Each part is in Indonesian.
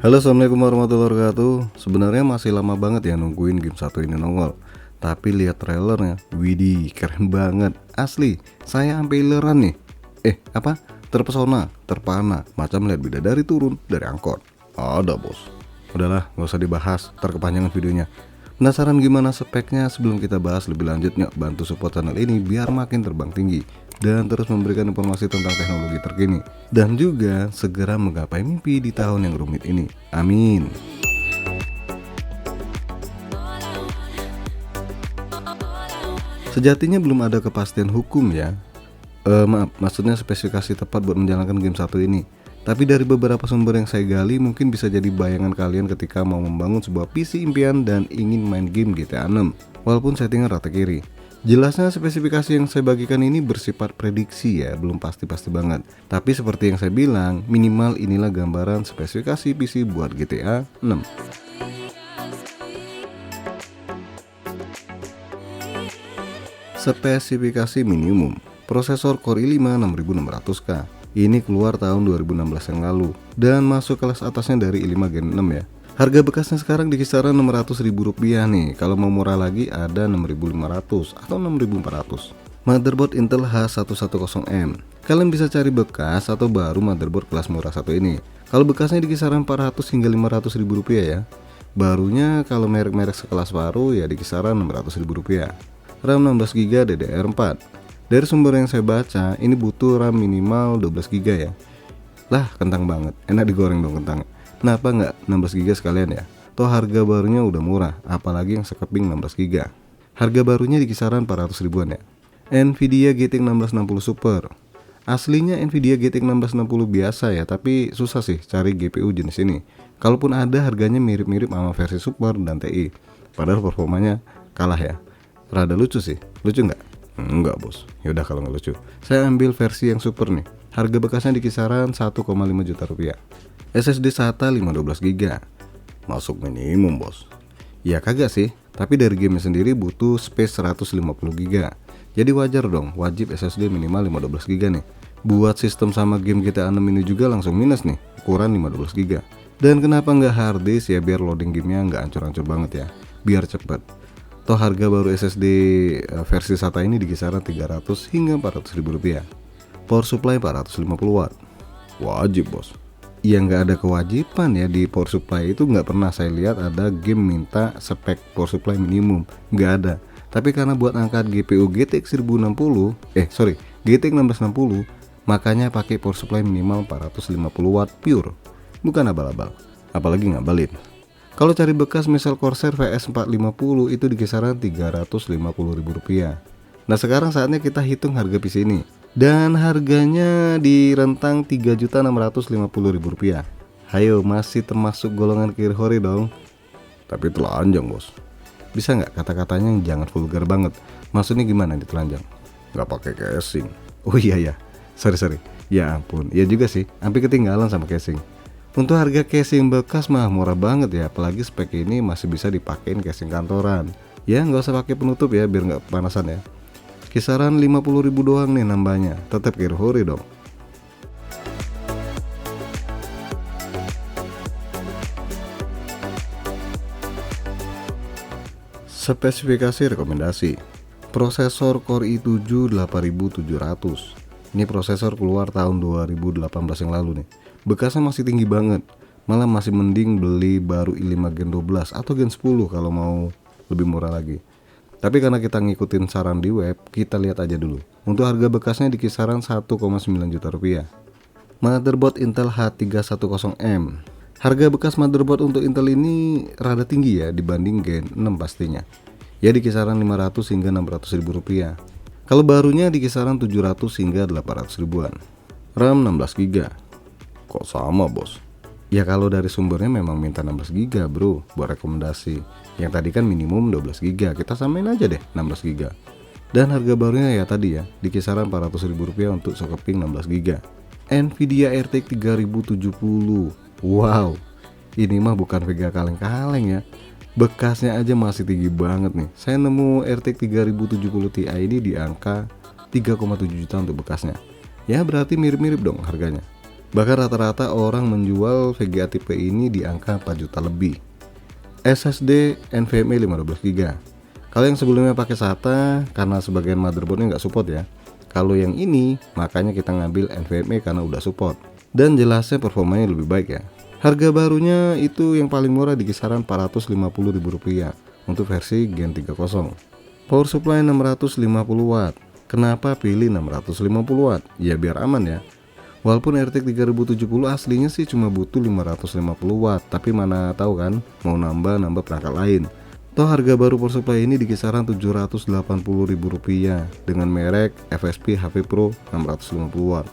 Halo, assalamualaikum warahmatullahi wabarakatuh. Sebenarnya masih lama banget ya nungguin game satu ini nongol. Tapi lihat trailernya, widih keren banget. Asli, saya sampai ileran nih. Apa? Terpesona, terpana, macam lihat bidadari turun dari angkot. Ada bos. Udahlah, gak usah dibahas, terkepanjangan videonya. Penasaran gimana speknya? Sebelum kita bahas lebih lanjut, yuk bantu support channel ini biar makin terbang tinggi dan terus memberikan informasi tentang teknologi terkini, dan juga segera menggapai mimpi di tahun yang rumit ini. Amin. Sejatinya belum ada kepastian hukum ya. Maksudnya spesifikasi tepat buat menjalankan game satu ini. Tapi dari beberapa sumber yang saya gali, mungkin bisa jadi bayangan kalian ketika mau membangun sebuah PC impian dan ingin main game GTA 6. Walaupun settingan rata kiri. Jelasnya spesifikasi yang saya bagikan ini bersifat prediksi ya, belum pasti-pasti banget. Tapi seperti yang saya bilang, minimal inilah gambaran spesifikasi PC buat GTA 6. Spesifikasi minimum, prosesor Core i5 6600K. Ini keluar tahun 2016 yang lalu dan masuk kelas atasnya dari i5 Gen 6 ya. Harga bekasnya sekarang di kisaran Rp600.000 nih. Kalau mau murah lagi ada 6.500 atau 6.400. Motherboard Intel H110M. Kalian bisa cari bekas atau baru motherboard kelas murah satu ini. Kalau bekasnya di kisaran 400 hingga 500 ribu rupiah ya. Barunya kalau merek-merek sekelas baru ya di kisaran 600 ribu rupiah. RAM 16GB DDR4. Dari sumber yang saya baca, ini butuh RAM minimal 12GB ya. Lah, kentang banget. Enak digoreng dong kentang. Kenapa nggak 16GB sekalian ya? Toh harga barunya udah murah, apalagi yang sekeping 16GB. Harga barunya di kisaran 400 ribuan ya. Nvidia GTX 1660 Super. Aslinya Nvidia GTX 1660 biasa ya, tapi susah sih cari GPU jenis ini. Kalaupun ada, harganya mirip-mirip sama versi Super dan TI. Padahal performanya kalah ya. Rada lucu sih. Lucu nggak? Enggak bos. Yaudah kalau nggak lucu, saya ambil versi yang super nih. Harga bekasnya di kisaran 1,5 juta rupiah. SSD SATA 512GB. Masuk minimum bos. Ya kagak sih, tapi dari game sendiri butuh space 150GB. Jadi wajar dong, wajib SSD minimal 512GB nih. Buat sistem sama game GTA 6 ini juga langsung minus nih, ukuran 512GB. Dan kenapa nggak harddisk ya, biar loading gamenya nggak ancur-ancur banget ya, biar cepet. Toh harga baru SSD versi SATA ini di kisaran 300 hingga 400 ribu rupiah. Power supply 450 watt. Wajib bos. Ya nggak ada kewajiban ya di power supply itu, nggak pernah saya lihat ada game minta spek power supply minimum, nggak ada. Tapi karena buat angkat GPU GTX 1660, makanya pakai power supply minimal 450 watt pure, bukan abal-abal, apalagi ngabalin. Kalau cari bekas misal Corsair VS 450 itu di kisaran 350 ribu rupiah. Nah sekarang saatnya kita hitung harga PC ini. Dan harganya di rentang 3.650.000 rupiah. Hayo, masih termasuk golongan kiri hore dong. Tapi telanjang bos. Bisa nggak kata-katanya yang jangan vulgar banget? Maksudnya gimana di telanjang? Nggak pakai casing. Oh iya, sorry. Ya ampun, ya juga sih, sampai ketinggalan sama casing. Untuk harga casing bekas mah murah banget ya, apalagi spek ini masih bisa dipakein casing kantoran. Ya nggak usah pakai penutup ya, biar nggak kepanasan ya. Kisaran 50.000 doang nih nambahnya, tetap kiri hore dong. Spesifikasi rekomendasi. Prosesor Core i7 8700. Ini prosesor keluar tahun 2018 yang lalu nih. Bekasnya masih tinggi banget. Malah masih mending beli baru i5 Gen 12 atau Gen 10 kalau mau lebih murah lagi. Tapi karena kita ngikutin saran di web, kita lihat aja dulu. Untuk harga bekasnya di kisaran 1,9 juta rupiah. Motherboard Intel H310M. Harga bekas motherboard untuk Intel ini rada tinggi ya dibanding Gen 6 pastinya. Ya di kisaran 500 hingga 600 ribu rupiah. Kalau barunya di kisaran 700 hingga 800 ribuan. RAM 16GB. Kok sama bos? Ya kalau dari sumbernya memang minta 16GB bro buat rekomendasi. Yang tadi kan minimum 12GB, kita samain aja deh 16GB. Dan harga barunya ya tadi ya, di kisaran 400 ribu rupiah untuk sekeping 16GB. Nvidia RTX 3070. Wow, ini mah bukan Vega kaleng-kaleng ya. Bekasnya aja masih tinggi banget nih. Saya nemu RTX 3070 Ti ini di angka 3,7 juta untuk bekasnya. Ya berarti mirip-mirip dong harganya. Bahkan rata-rata orang menjual VGA tipe ini di angka 4 juta lebih. SSD NVMe 15GB. Kalau yang sebelumnya pakai SATA karena sebagian motherboardnya nggak support ya. Kalau yang ini makanya kita ngambil NVMe karena udah support. Dan jelasnya performanya lebih baik ya. Harga barunya itu yang paling murah di kisaran Rp450.000 untuk versi Gen 3.0. Power supply 650 watt. Kenapa pilih 650 watt? Ya biar aman ya. Walaupun RTX 3070 aslinya sih cuma butuh 550 watt, tapi mana tahu kan mau nambah perangkat lain. Toh harga baru power supply ini di kisaran Rp780.000 dengan merek FSP HP Pro 650 watt.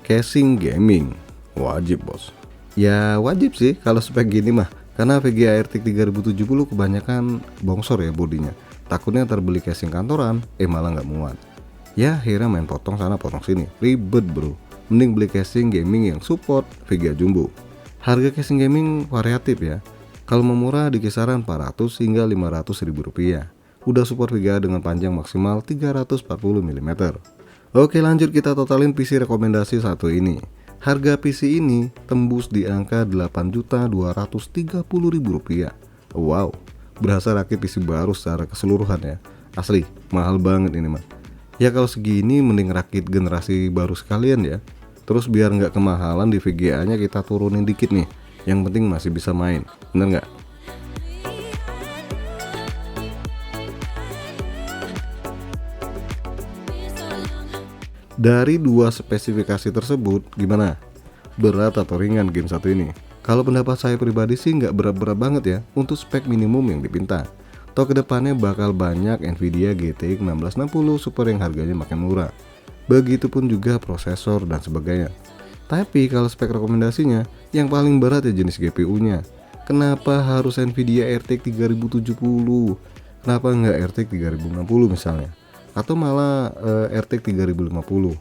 Casing gaming wajib bos. Ya wajib sih kalau spek gini mah, karena VGA RTX 3070 kebanyakan bongsor ya bodinya. Takutnya terbeli casing kantoran, malah nggak muat. Ya akhirnya main potong sana potong sini, ribet bro. Mending beli casing gaming yang support VGA jumbo. Harga casing gaming variatif ya. Kalau mau murah di kisaran 400 hingga 500 ribu rupiah. Udah support VGA dengan panjang maksimal 340 mm. Oke lanjut kita totalin PC rekomendasi satu ini. Harga PC ini tembus di angka Rp8.230.000. Wow, berasa rakit PC baru secara keseluruhan ya. Asli, mahal banget ini mah. Ya kalau segini mending rakit generasi baru sekalian ya. Terus biar nggak kemahalan di VGA nya kita turunin dikit nih. Yang penting masih bisa main, bener nggak? Dari dua spesifikasi tersebut gimana? Berat atau ringan game satu ini? Kalau pendapat saya pribadi sih nggak berat-berat banget ya untuk spek minimum yang dipinta. Toh kedepannya bakal banyak Nvidia GTX 1660 Super yang harganya makin murah. Begitupun juga prosesor dan sebagainya. Tapi kalau spek rekomendasinya, yang paling berat ya jenis GPU-nya. Kenapa harus Nvidia RTX 3070? Kenapa nggak RTX 3060 misalnya? Atau malah RTX 3050?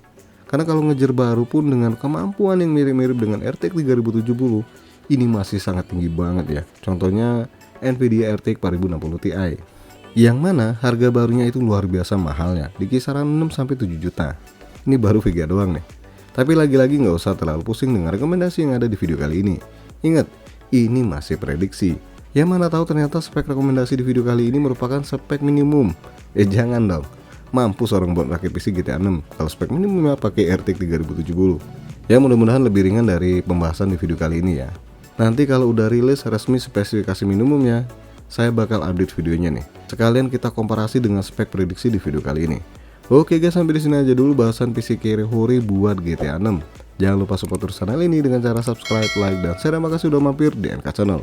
Karena kalau ngejar baru pun dengan kemampuan yang mirip-mirip dengan RTX 3070, ini masih sangat tinggi banget ya. Contohnya Nvidia RTX 4060 Ti, yang mana harga barunya itu luar biasa mahalnya, di kisaran 6-7 juta. Ini baru VGA doang nih. Tapi lagi-lagi nggak usah terlalu pusing dengan rekomendasi yang ada di video kali ini. Ingat, ini masih prediksi. Yang mana tahu ternyata spek rekomendasi di video kali ini merupakan spek minimum. Jangan dong. Mampus orang buat rakit PC GTA 6 kalau spek minimumnya pakai RTX 3070. Ya mudah-mudahan lebih ringan dari pembahasan di video kali ini ya. Nanti kalau udah rilis resmi spesifikasi minimumnya, saya bakal update videonya nih. Sekalian kita komparasi dengan spek prediksi di video kali ini. Oke guys, sampai di sini aja dulu bahasan PC Carry Hori buat GTA 6. Jangan lupa support terus channel ini dengan cara subscribe, like, dan share. Terima kasih udah mampir di NK Channel.